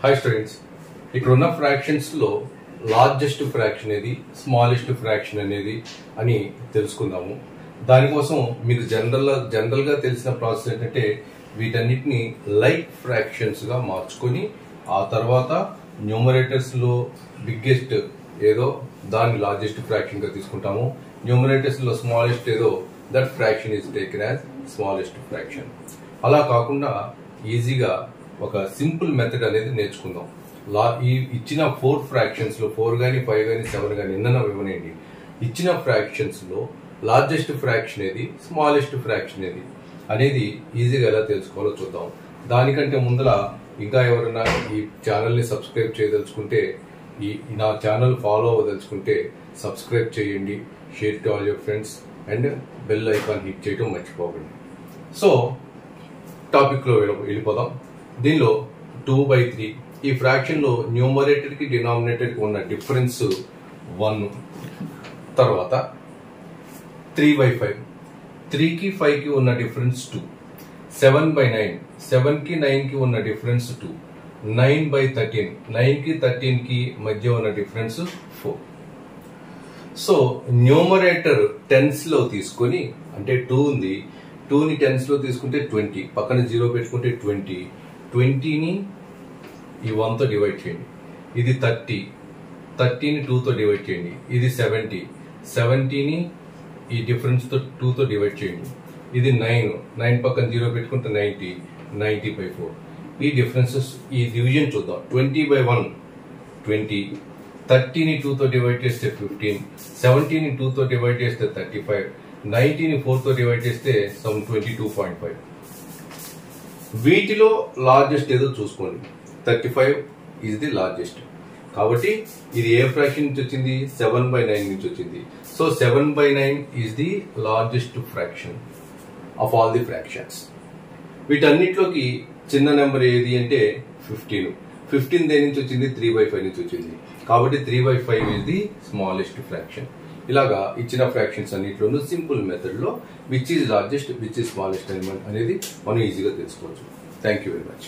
Hi students, ఇక్కడ ఉన్న fractions లో లార్జెస్ట్ ఫ్రాక్షన్ ఏది, స్మాలెస్ట్ ఫ్రాక్షన్ అనేది అని తెలుసుకుందాము. దానికోసం మీకు జనరల్ గా తెలిసిన ప్రాసెస్ ఏంటంటే వీటన్నిటిని లైక్ ఫ్రాక్షన్స్ గా మార్చుకొని ఆ తర్వాత న్యూమరేటర్స్ లో బిగ్గెస్ట్ ఏదో దాన్ని లార్జెస్ట్ ఫ్రాక్షన్ గా తీసుకుంటాము. న్యూమరేటర్స్ లో స్మాలెస్ట్ ఏదో that fraction is taken as smallest fraction. అలా కాకుండా ఈజీగా ఒక సింపుల్ మెథడ్ అనేది నేర్చుకుందాం. ఈ ఇచ్చిన 4 ఫ్రాక్షన్స్ లో 4 గానీ 5 గానీ 7 గానీ ఎన్నైనా ఇవ్వనండి, ఇచ్చిన ఫ్రాక్షన్స్ లో లార్జెస్ట్ ఫ్రాక్షన్ ఏది, స్మాలెస్ట్ ఫ్రాక్షన్ ఏది అనేది ఈజీగా ఎలా తెలుసుకోవాలో చూద్దాం. దానికంటే ముందర ఇంకా ఎవరైనా ఈ ఛానల్ ని సబ్స్క్రైబ్ చేయదలుచుకుంటే, నా ఛానల్ ఫాలో అవ్వదలుచుకుంటే సబ్స్క్రైబ్ చేయండి, share to all your friends and bell icon hit చేయడం మర్చిపోకండి. సో టాపిక్ లో వెళ్ళిపోదాం. దీనిలో 2/3 ఈ ఫ్రాక్షన్ లో న్యూమరేటర్ కి డినామినేటర్ కి ఉన్న డిఫరెన్స్ 1. తర్వాత 3/5 3 కి 5 కి ఉన్న డిఫరెన్స్ 2. 7/9 7 కి 9 కి ఉన్న డిఫరెన్స్ 2. 9/13 9 కి 13 కి మధ్య ఉన్న డిఫరెన్స్ 4. సో న్యూమరేటర్ టెన్స్ లో తీసుకొని, అంటే 2 ఉంది, 2ని టెన్స్ లో తీసుకుంటే 20, పక్కన 0 పెట్టుకుంటే 20, 20ని ఈ 1 తో డివైడ్ చేయండి. ఇది 30, 30ని 2 తో డివైడ్ చేయండి. ఇది 70, 70ని ఈ డిఫరెన్స్ తో 2 తో డివైడ్ చేయండి. ఇది 9, 9 పక్కన 0 పెట్టుకుంటే 90, 90/4. ఈ డిఫరెన్సెస్ ఈ డివిజన్ చూద్దాం. 20/1 20, 30ని 2 తో డివైడ్ చేస్తే 15, 70ని 2 తో డివైడ్ చేస్తే 35, 90ని 4 తో డివైడ్ చేస్తే సమ్ 22.5. వీటిలో లార్జెస్ట్ ఏదో చూసుకోండి. 35 ఈజ్ ది లార్జెస్ట్. కాబట్టి ఇది ఏ ఫ్రాక్షన్ నుంచి వచ్చింది? 7/9 నుంచి వచ్చింది. So 7/9 is the largest fraction of all the fractions. వీటన్నిటిలోకి చిన్న నెంబర్ ఏది అంటే 15. 15 దేని నుంచి వచ్చింది? 3/5 నుంచి వచ్చింది. కాబట్టి 3/5 ఈజ్ ది స్మాలెస్ట్ ఫ్రాక్షన్. ఇలాగా ఇచ్చిన ఫ్రాక్షన్స్ అన్నింటిలోనూ సింపుల్ మెథడ్ లో which is largest, which is smallest అనేది మనం ఈజీగా తెలుసుకోవచ్చు. Thank you very much.